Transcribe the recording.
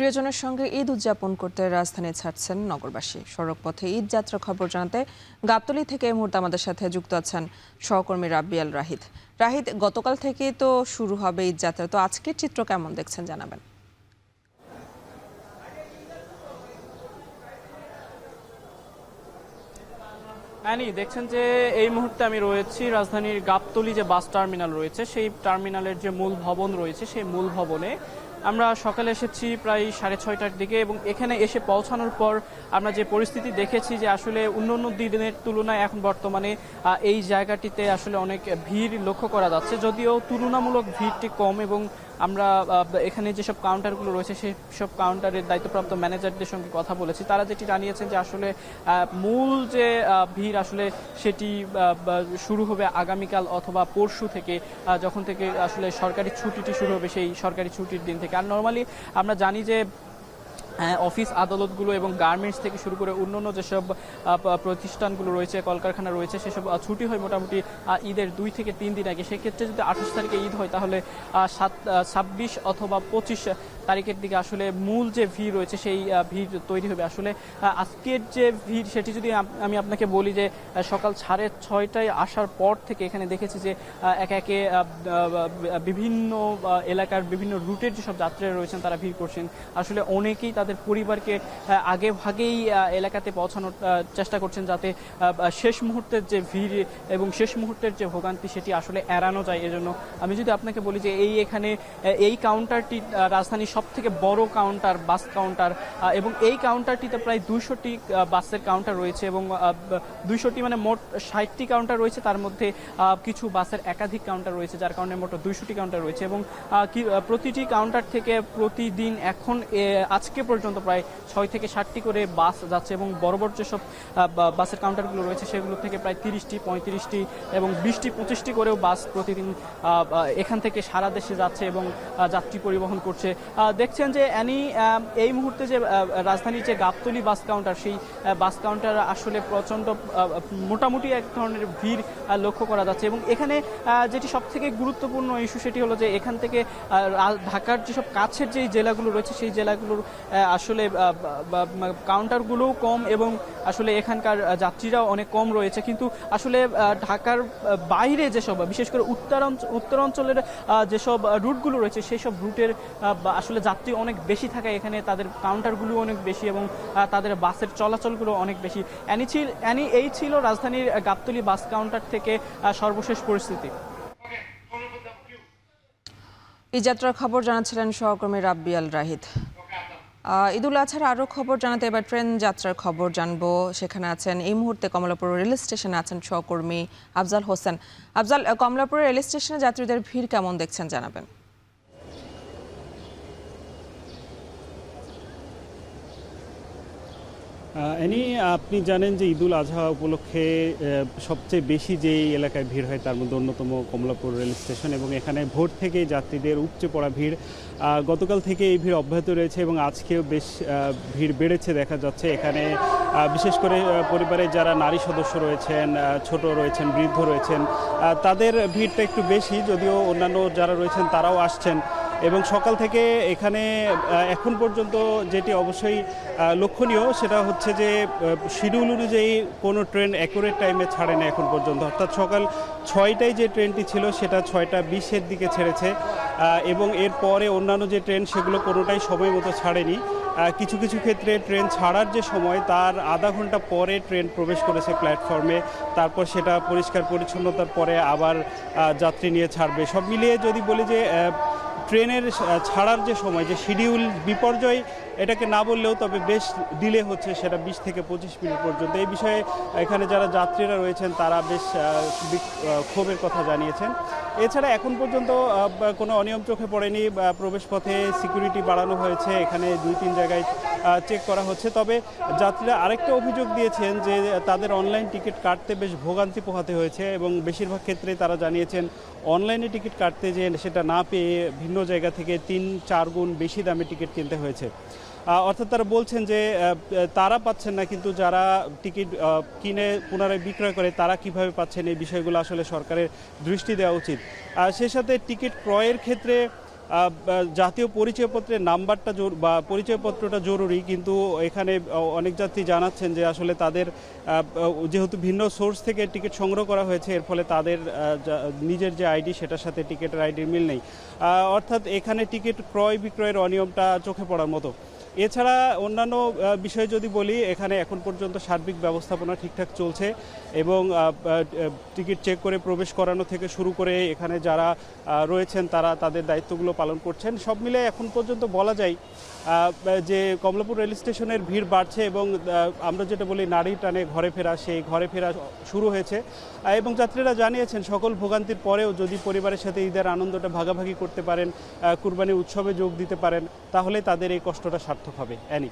প্রিয়জনের সঙ্গে ঈদ উদযাপন করতে রাজধানী ছাড়ছেন নগরবাসী। সড়কপথে ঈদ যাত্রা খবর জানাতে গাবতলী থেকে এই মুহূর্তে আমাদের সাথে যুক্ত আছেন সহকর্মী রাব্বিয়াল রাহিদ। রাহিদ, গতকাল থেকেই তো শুরু হবে ঈদ যাত্রা, তো আজকের চিত্র কেমন দেখছেন জানাবেন। দেখছেন যে এই মুহূর্তে আমি রয়েছি রাজধানীর গাবতলী যে বাস টার্মিনাল রয়েছে, সেই টার্মিনালের যে মূল ভবন রয়েছে, সেই মূল ভবনে আমরা সকালে এসেছি প্রায় 6:30টার দিকে এবং এখানে এসে পৌঁছানোর পর আমরা যে পরিস্থিতি দেখেছি যে আসলে অন্য দিনের তুলনায় এখন বর্তমানে এই জায়গাটিতে আসলে অনেক ভিড় লক্ষ্য করা যাচ্ছে, যদিও তুলনামূলক ভিড়টি কম। এবং আমরা এখানে যেসব কাউন্টারগুলো রয়েছে সেই সব কাউন্টারের দায়িত্বপ্রাপ্ত ম্যানেজারদের সঙ্গে কথা বলেছি। তারা যেটি জানিয়েছেন যে আসলে মূল যে ভিড় আসলে সেটি শুরু হবে আগামীকাল অথবা পরশু থেকে, যখন থেকে আসলে সরকারি ছুটিটি শুরু হবে সেই সরকারি ছুটির দিন থেকে। আর নর্মালি আমরা জানি যে অফিস আদালতগুলো এবং গার্মেন্টস থেকে শুরু করে অন্যান্য যেসব প্রতিষ্ঠানগুলো রয়েছে, কলকারখানা রয়েছে, সেসব ছুটি হয় মোটামুটি ঈদের 2 থেকে 3 দিন আগে। সেক্ষেত্রে যদি 28 তারিখে ঈদ হয় তাহলে 26 অথবা 25 তারিখের দিকে আসলে মূল যে ভিড় রয়েছে সেই ভিড় তৈরি হবে। আসলে আজকের যে ভিড় সেটি যদি আমি আপনাকে বলি যে সকাল 6:30টায় আসার পর থেকে এখানে দেখেছি যে একে একে বিভিন্ন এলাকার বিভিন্ন রুটের যেসব যাত্রীরা রয়েছেন তারা ভিড় করছেন। আসলে অনেকেই তাদের পরিবারকে আগে ভাগেই এলাকাতে পৌঁছানোর চেষ্টা করছেন, যাতে শেষ মুহূর্তের যে ভিড় এবং শেষ মুহূর্তের যে ভোগান্তি সেটি আসলে এড়ানো যায়। এজন্য আমি যদি আপনাকে বলি যে এখানে এই কাউন্টারটি রাজধানীর সব থেকে বড় কাউন্টার, বাস কাউন্টার, এবং এই কাউন্টারটিতে প্রায় 200টি বাসের কাউন্টার রয়েছে এবং 200টি মানে মোট 60টি কাউন্টার রয়েছে, তার মধ্যে কিছু বাসের একাধিক কাউন্টার রয়েছে, যার কারণে মোট 200টি কাউন্টার রয়েছে। এবং প্রতিটি কাউন্টার থেকে প্রতিদিন এখন আজকে পর্যন্ত প্রায় 6 থেকে 7টি করে বাস যাচ্ছে এবং বড় বড় যেসব বাসের কাউন্টারগুলো রয়েছে সেগুলো থেকে প্রায় 30টি, 35টি এবং 20টি, 25টি করেও বাস প্রতিদিন এখান থেকে সারা দেশে যাচ্ছে এবং যাত্রী পরিবহন করছে। দেখছেন যে এই মুহূর্তে যে রাজধানীর যে গাবতলী বাস কাউন্টার, সেই বাস কাউন্টার আসলে প্রচণ্ড মোটামুটি এক ধরনের ভিড় লক্ষ্য করা যাচ্ছে। এবং এখানে যেটি সব থেকে গুরুত্বপূর্ণ ইস্যু সেটি হলো যে এখান থেকে ঢাকার যেসব কাছের যে জেলাগুলো রয়েছে সেই জেলাগুলোর আসলে কাউন্টারগুলোও কম এবং আসলে এখানকার যাত্রীরাও অনেক কম রয়েছে। কিন্তু আসলে ঢাকার বাইরে যেসব বিশেষ করে উত্তরাঞ্চলের যেসব রুটগুলো রয়েছে সেই সব রুটের আসলে যাত্রী অনেক বেশি থাকায় এখানে তাদের কাউন্টারগুলো অনেক বেশি এবং তাদের বাসের চলাচলগুলো অনেক বেশি। এই ছিল রাজধানীর গাবতলী বাস কাউন্টার থেকে সর্বশেষ পরিস্থিতি। এই যাত্রার খবর জানাচ্ছিলেন সহকর্মী রাব্বিয়াল রাহিদ। ঈদুল আজহার আরও খবর জানাতে এবার ট্রেন যাত্রার খবর জানবো। সেখানে আছেন এই মুহূর্তে কমলাপুর রেল স্টেশনে আছেন সহকর্মী আফজাল হোসেন। আফজাল, কমলাপুর রেল স্টেশনে যাত্রীদের ভিড় কেমন দেখছেন জানাবেন। আপনি জানেন যে ঈদুল আজহা উপলক্ষে সবচেয়ে বেশি যেই এলাকায় ভিড় হয় তার মধ্যে অন্যতম কমলাপুর রেল স্টেশন, এবং এখানে ভোর থেকেই যাত্রীদের উপচে পড়া ভিড়। গতকাল থেকে এই ভিড় অব্যাহত রয়েছে এবং আজকেও বেশ ভিড় বেড়েছে দেখা যাচ্ছে। এখানে বিশেষ করে পরিবারের যারা নারী সদস্য রয়েছেন, ছোট রয়েছেন, বৃদ্ধ রয়েছেন, তাদের ভিড়টা একটু বেশি, যদিও অন্যান্য যারা রয়েছেন তারাও আসছেন। এবং সকাল থেকে এখানে এখন পর্যন্ত যেটি অবশ্যই লক্ষণীয় সেটা হচ্ছে যে শিডিউল অনুযায়ী কোনো ট্রেন অ্যাকুরেট টাইমে ছাড়ে না এখন পর্যন্ত। অর্থাৎ সকাল 6টায় যে ট্রেনটি ছিল সেটা 6:20-এর দিকে ছেড়েছে এবং এরপরে অন্যান্য যে ট্রেন সেগুলো কোনোটাই সময় মতো ছাড়েনি। কিছু কিছু ক্ষেত্রে ট্রেন ছাড়ার যে সময় তার আধা ঘন্টা পরে ট্রেন প্রবেশ করেছে প্ল্যাটফর্মে, তারপর সেটা পরিষ্কার পরিচ্ছন্নতার পরে আবার যাত্রী নিয়ে ছাড়বে। সব মিলিয়ে যদি বলি যে ট্রেনের ছাড়ার যে সময়, যে শিডিউল বিপর্যয় এটাকে না বললেও তবে বেশ ডিলে হচ্ছে, সেটা 20 থেকে 25 মিনিট পর্যন্ত। এই বিষয়ে এখানে যারা যাত্রীরা রয়েছেন তারা বেশ ক্ষোভের কথা জানিয়েছেন। এছাড়া এখন পর্যন্ত কোনো অনিয়ম চোখে পড়েনি। প্রবেশপথে সিকিউরিটি বাড়ানো হয়েছে, এখানে 2-3 জায়গায় চেক করা হচ্ছে। তবে যাত্রীরা আরেকটা অভিযোগ দিয়েছেন যে তাদের অনলাইন টিকিট কাটতে বেশ ভোগান্তি পোহাতে হয়েছে এবং বেশিরভাগ ক্ষেত্রে তারা জানিয়েছেন অনলাইনে টিকিট কাটতে যে সেটা না পেয়ে ভিন্ন জায়গা থেকে 3-4 গুণ বেশি দামে টিকিট কিনতে হয়েছে। অর্থাৎ তারা বলছেন যে তারা পাচ্ছেন না, কিন্তু যারা টিকিট কিনে পুনরায় বিক্রয় করে তারা কিভাবে পাচ্ছেন এই বিষয়গুলো আসলে সরকারের দৃষ্টি দেওয়া উচিত। সেই সাথে টিকিট ক্রয়ের ক্ষেত্রে জাতীয় পরিচয়পত্রের নাম্বারটা বা পরিচয়পত্রটা জরুরি, কিন্তু এখানে অনেক যাত্রী জানাচ্ছেন যে আসলে তাদের যেহেতু ভিন্ন সোর্স থেকে টিকিট সংগ্রহ করা হয়েছে, এর ফলে তাদের নিজের যে আইডি সেটার সাথে টিকিটের আইডির মিল নেই। অর্থাৎ এখানে টিকিট ক্রয় বিক্রয়ের অনিয়মটা চোখে পড়ার মতো। এছাড়া অন্যান্য বিষয় যদি বলি, এখানে এখন পর্যন্ত সার্বিক ব্যবস্থাপনা ঠিকঠাক চলছে এবং টিকিট চেক করে প্রবেশ করানো থেকে শুরু করে এখানে যারা রয়েছেন তারা তাদের দায়িত্বগুলো পালন করছেন। সব মিলে এখন পর্যন্ত বলা যায় যে কমলাপুর রেল স্টেশনের ভিড় বাড়ছে এবং আমরা যেটা বলি নারী টানে ঘরে ফেরা, সেই ঘরে ফেরা শুরু হয়েছে এবং যাত্রীরা জানিয়েছেন সকল ভোগান্তির পরেও যদি পরিবারের সাথে ঈদের আনন্দটা ভাগাভাগি করতে পারেন, কুরবানি উৎসবে যোগ দিতে পারেন, তাহলে তাদের এই কষ্টটা সার্থক হবে। অ্যানি।